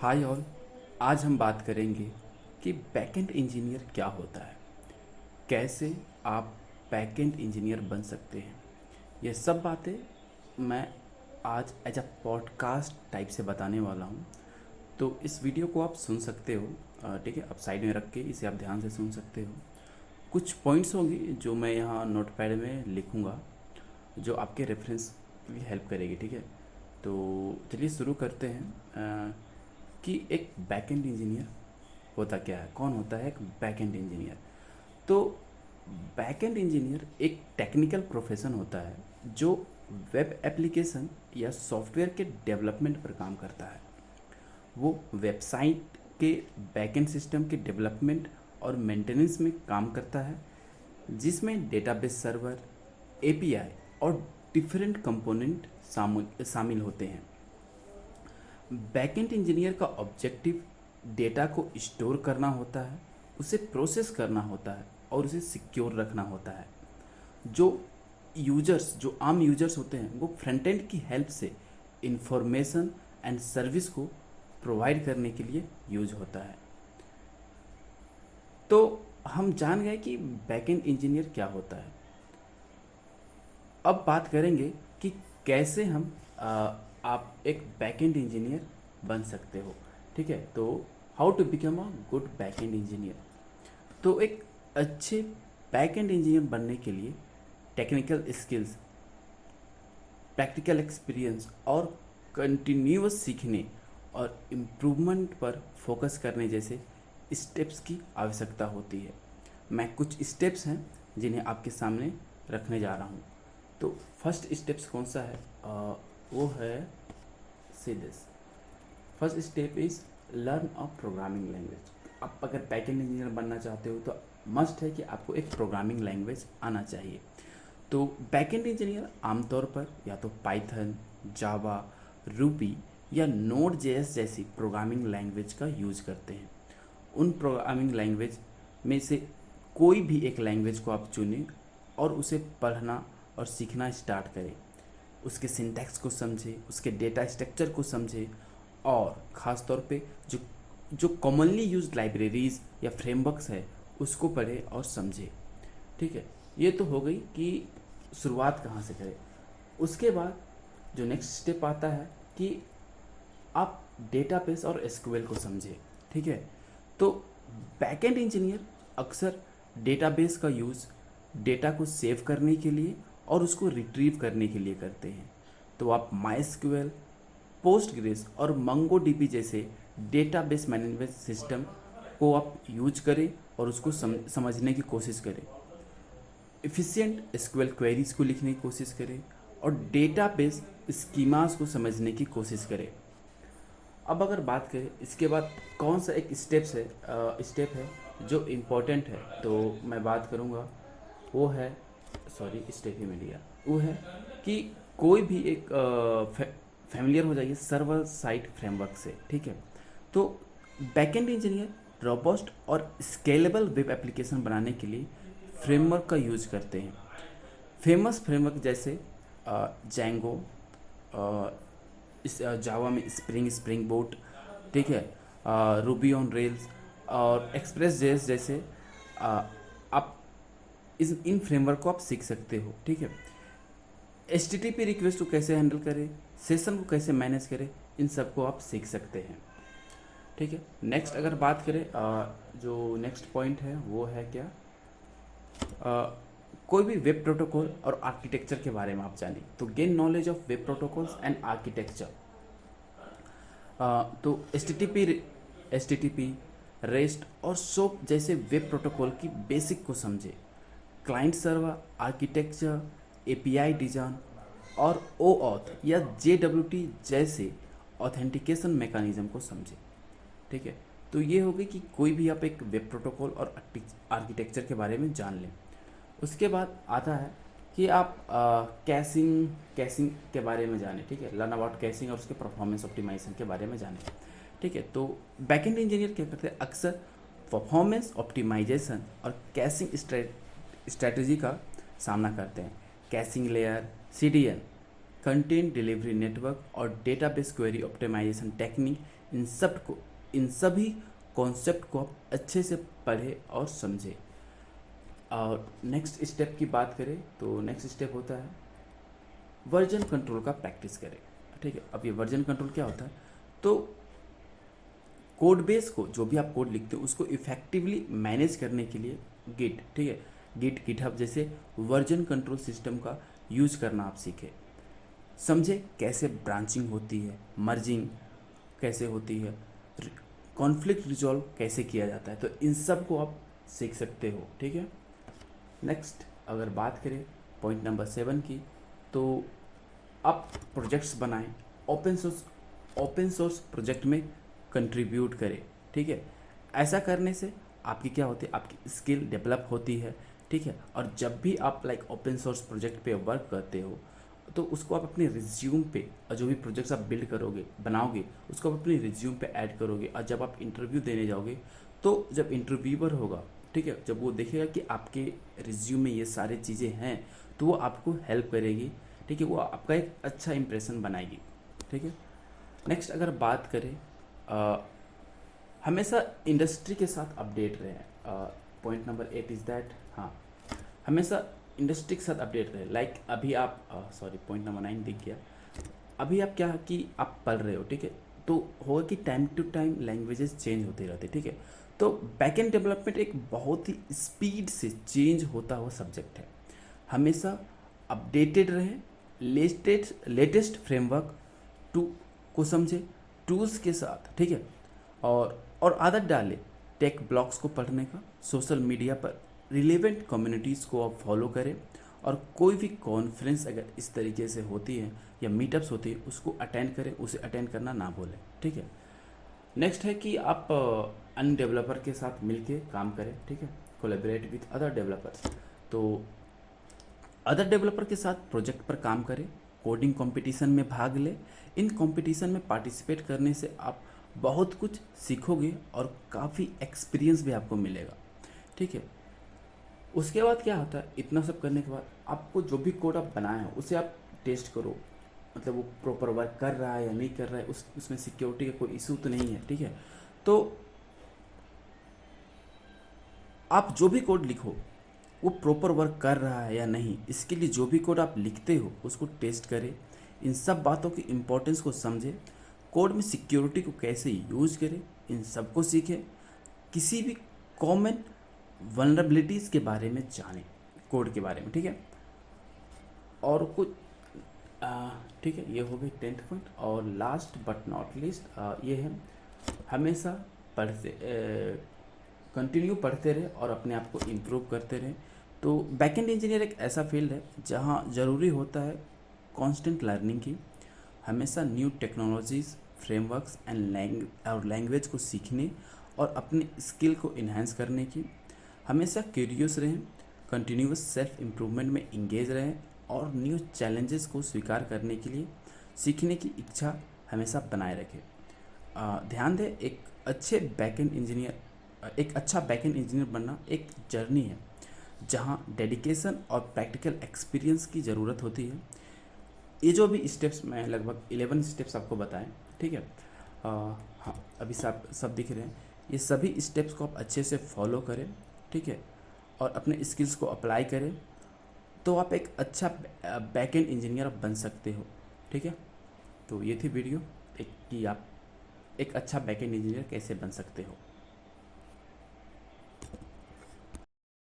Hi all. आज हम बात करेंगे कि बैकएंड इंजीनियर क्या होता है, कैसे आप बैकएंड इंजीनियर बन सकते हैं। ये सब बातें मैं आज एज अ पॉडकास्ट टाइप से बताने वाला हूँ। तो इस वीडियो को आप सुन सकते हो, ठीक है। आप साइड में रख के इसे आप ध्यान से सुन सकते हो। कुछ पॉइंट्स होंगे जो मैं यहाँ नोटपैड में लिखूँगा, जो आपके रेफरेंस की हेल्प करेगी, ठीक है। तो चलिए शुरू करते हैं कि एक बैकएंड इंजीनियर होता क्या है, कौन होता है एक बैकएंड इंजीनियर। तो बैकएंड इंजीनियर एक टेक्निकल प्रोफेशन होता है जो वेब एप्लीकेशन या सॉफ्टवेयर के डेवलपमेंट पर काम करता है। वो वेबसाइट के बैकएंड सिस्टम के डेवलपमेंट और मेंटेनेंस में काम करता है, जिसमें डेटाबेस सर्वर, एपीआई और डिफरेंट कंपोनेंट शामिल होते हैं। बैकएंड इंजीनियर का ऑब्जेक्टिव डेटा को स्टोर करना होता है, उसे प्रोसेस करना होता है और उसे सिक्योर रखना होता है। जो आम यूजर्स होते हैं वो फ्रंट एंड की हेल्प से इंफॉर्मेशन एंड सर्विस को प्रोवाइड करने के लिए यूज होता है। तो हम जान गए कि बैकएंड इंजीनियर क्या होता है। अब बात करेंगे कि कैसे हम आप एक बैकएंड इंजीनियर बन सकते हो, ठीक है। तो how to become a good backend engineer. तो एक अच्छे बैकएंड इंजीनियर बनने के लिए टेक्निकल स्किल्स, प्रैक्टिकल एक्सपीरियंस और कंटिन्यूअस सीखने और इम्प्रूवमेंट पर फोकस करने जैसे स्टेप्स की आवश्यकता होती है। मैं कुछ स्टेप्स हैं जिन्हें आपके सामने रखने जा रहा हूँ। तो फर्स्ट स्टेप्स कौन सा है, वो है see this. First step is learn a programming language. आप अगर बैकएंड इंजीनियर बनना चाहते हो तो मस्ट है कि आपको एक प्रोग्रामिंग लैंग्वेज आना चाहिए। तो बैकएंड इंजीनियर आमतौर पर या तो पाइथन, जावा, रूबी या नोड जेएस जैसी प्रोग्रामिंग लैंग्वेज का यूज करते हैं। उन प्रोग्रामिंग लैंग्वेज में से कोई भी एक लैंग्वेज को आप चुनें और उसे पढ़ना और सीखना स्टार्ट करें। उसके सिंटैक्स को समझें, उसके डेटा स्ट्रक्चर को समझें और ख़ास तौर पे जो कॉमनली यूज्ड लाइब्रेरीज या फ्रेमवर्क्स है उसको पढ़ें और समझें, ठीक है। ये तो हो गई कि शुरुआत कहाँ से करें। उसके बाद जो नेक्स्ट स्टेप आता है कि आप डेटाबेस और एसक्यूएल को समझें, ठीक है। तो बैकएंड इंजीनियर अक्सर डेटाबेस का यूज़ डेटा को सेव करने के लिए और उसको रिट्रीव करने के लिए करते हैं। तो आप माइस्क्यूएल, पोस्टग्रेस और मंगोडीबी जैसे डेटाबेस मैनेजमेंट सिस्टम को आप यूज करें और उसको समझने की कोशिश करें। एफिशिएंट एसक्यूएल क्वेरीज को लिखने की कोशिश करें और डेटाबेस स्कीमास को समझने की कोशिश करें। अब अगर बात करें इसके बाद कौन सा एक स्टेप है जो इम्पोर्टेंट है, तो मैं बात करूँगा वो है, स्टेप ही मिल गया, वो है कि कोई भी एक फैमिलियर हो जाइए सर्वर साइड फ्रेमवर्क से, ठीक है। तो बैकएंड इंजीनियर रोबस्ट और स्केलेबल वेब एप्लीकेशन बनाने के लिए फ्रेमवर्क का यूज करते हैं। फेमस फ्रेमवर्क जैसे जैंगो, इस जावा में स्प्रिंग बोट, ठीक है, रूबी ऑन रेल्स और एक्सप्रेस जेएस जैसे आप इन फ्रेमवर्क को आप सीख सकते हो, ठीक है। HTTP रिक्वेस्ट को कैसे हैंडल करें, सेशन को कैसे मैनेज करें, इन सब को आप सीख सकते हैं, ठीक है। नेक्स्ट अगर बात करें जो नेक्स्ट पॉइंट है वो है क्या, कोई भी वेब प्रोटोकॉल और आर्किटेक्चर के बारे में आप जानें। तो gain knowledge of web protocols and architecture. तो HTTP, रेस्ट और सोप जैसे वेब प्रोटोकॉल की बेसिक को समझे। Client server architecture, API design और OAuth या JWT जैसे ऑथेंटिकेशन मैकेनिज्म को समझे, ठीक है। तो ये हो गई कि कोई भी आप एक वेब प्रोटोकॉल और आर्किटेक्चर के बारे में जान लें। उसके बाद आता है कि आप कैशिंग के बारे में जानें, ठीक है। लर्न अबाउट कैशिंग और उसके परफॉर्मेंस ऑप्टिमाइजेशन के बारे में जानें, ठीक है। तो बैकएंड इंजीनियर क्या करते हैं, अक्सर परफॉर्मेंस ऑप्टिमाइजेशन और कैशिंग स्ट्रेटजी का सामना करते हैं। Caching layer, CDN content delivery network और डेटाबेस क्वेरी ऑप्टिमाइजेशन टेक्निक, इन सभी कॉन्सेप्ट को आप अच्छे से पढ़े और समझे। और नेक्स्ट स्टेप की बात करें तो नेक्स्ट स्टेप होता है वर्जन कंट्रोल का प्रैक्टिस करें। ठीक है, अब ये वर्जन कंट्रोल क्या होता है, तो कोड बेस को, जो भी आप कोड लिखते हो उसको इफेक्टिवली मैनेज करने के लिए गिट, ठीक है, गिटहब जैसे वर्जन कंट्रोल सिस्टम का यूज करना आप सीखें। समझे कैसे ब्रांचिंग होती है, मर्जिंग कैसे होती है, कॉन्फ्लिक्ट रिजॉल्व कैसे किया जाता है, तो इन सब को आप सीख सकते हो। ठीक है, नेक्स्ट अगर बात करें पॉइंट नंबर 7 की, तो आप प्रोजेक्ट्स बनाएं, ओपन सोर्स प्रोजेक्ट में कंट्रीब्यूट करें। ठीक है, ऐसा करने से आपकी क्या होती है, आपकी स्किल डेवलप होती है। ठीक है, और जब भी आप लाइक ओपन सोर्स प्रोजेक्ट पे वर्क करते हो तो उसको आप अपने रिज्यूम पे, और जो भी प्रोजेक्ट्स आप बिल्ड करोगे, बनाओगे, उसको आप अपने रिज्यूम पे ऐड करोगे। और जब आप इंटरव्यू देने जाओगे तो जब इंटरव्यूअर होगा, ठीक है, जब वो देखेगा कि आपके रिज्यूम में ये सारी चीज़ें हैं तो वो आपको हेल्प करेगी। ठीक है, वो आपका एक अच्छा इंप्रेशन बनाएगी। ठीक है, नेक्स्ट अगर बात करें हमेशा इंडस्ट्री के साथ अपडेट रहें। पॉइंट नंबर 8 इज़ दैट, हाँ, हमेशा इंडस्ट्री के साथ अपडेट रहे। लाइक अभी आप पॉइंट नंबर 9 दिख गया। अभी आप क्या कि आप पढ़ रहे हो, ठीक है, तो होगा कि time to time languages change होते रहते। ठीक है, तो बैकएंड डेवलपमेंट एक बहुत ही स्पीड से चेंज होता हुआ सब्जेक्ट है। हमेशा अपडेटेड रहे, लेटेस्ट फ्रेमवर्क को समझे टूल्स के साथ। ठीक है, और आदत डाले टेक ब्लॉग्स को पढ़ने का, सोशल मीडिया पर रिलेवेंट कम्युनिटीज़ को आप फॉलो करें, और कोई भी कॉन्फ्रेंस अगर इस तरीके से होती है या मीटअप्स होती है उसको अटेंड करें, उसे अटेंड करना ना भूलें। ठीक है, नेक्स्ट है कि आप अन्य डेवलपर के साथ मिलके काम करें। ठीक है, कोलैबोरेट विथ अदर डेवलपर्स, तो अदर डेवलपर के साथ प्रोजेक्ट पर काम करें, कोडिंग कंपटीशन में भाग लें। इन कंपटीशन में पार्टिसिपेट करने से आप बहुत कुछ सीखोगे और काफ़ी एक्सपीरियंस भी आपको मिलेगा। ठीक है, उसके बाद क्या होता है, इतना सब करने के बाद आपको जो भी कोड आप बनाए हो उसे आप टेस्ट करो, मतलब वो प्रॉपर वर्क कर रहा है या नहीं कर रहा है, उसमें सिक्योरिटी का कोई इशू तो नहीं है। ठीक है, तो आप जो भी कोड लिखो वो प्रॉपर वर्क कर रहा है या नहीं, इसके लिए जो भी कोड आप लिखते हो उसको टेस्ट करें। इन सब बातों की इम्पोर्टेंस को समझें, कोड में सिक्योरिटी को कैसे यूज करें, इन सबको सीखें, किसी भी कॉमन वल्नरेबिलिटीज़ के बारे में जानें, कोड के बारे में। ठीक है, और कुछ ठीक है, ये हो गई 10th पॉइंट। और लास्ट बट नॉट लिस्ट ये है हमेशा कंटिन्यू पढ़ते रहे और अपने आप को इम्प्रूव करते रहे। तो बैकएंड इंजीनियर एक ऐसा फील्ड है जहाँ ज़रूरी होता है कांस्टेंट लर्निंग की, हमेशा न्यू टेक्नोलॉजीज़, फ्रेमवर्क्स और लैंग्वेज को सीखने और अपने स्किल को इन्हांस करने की। हमेशा क्यूरियस रहें, कंटिन्यूस सेल्फ इम्प्रूवमेंट में इंगेज रहें और न्यू चैलेंजेस को स्वीकार करने के लिए सीखने की इच्छा हमेशा बनाए रखें। ध्यान दें, एक अच्छा बैकएंड इंजीनियर बनना एक जर्नी है जहां डेडिकेशन और प्रैक्टिकल एक्सपीरियंस की ज़रूरत होती है। ये जो भी स्टेप्स मैं लगभग 11 स्टेप्स आपको बताएं, ठीक है, हाँ अभी सब दिख रहे हैं, ये सभी स्टेप्स को आप अच्छे से फॉलो करें। ठीक है, और अपने स्किल्स को अप्लाई करें तो आप एक अच्छा बैकएंड इंजीनियर बन सकते हो। ठीक है, तो ये थी वीडियो कि आप एक अच्छा बैकएंड इंजीनियर कैसे बन सकते हो।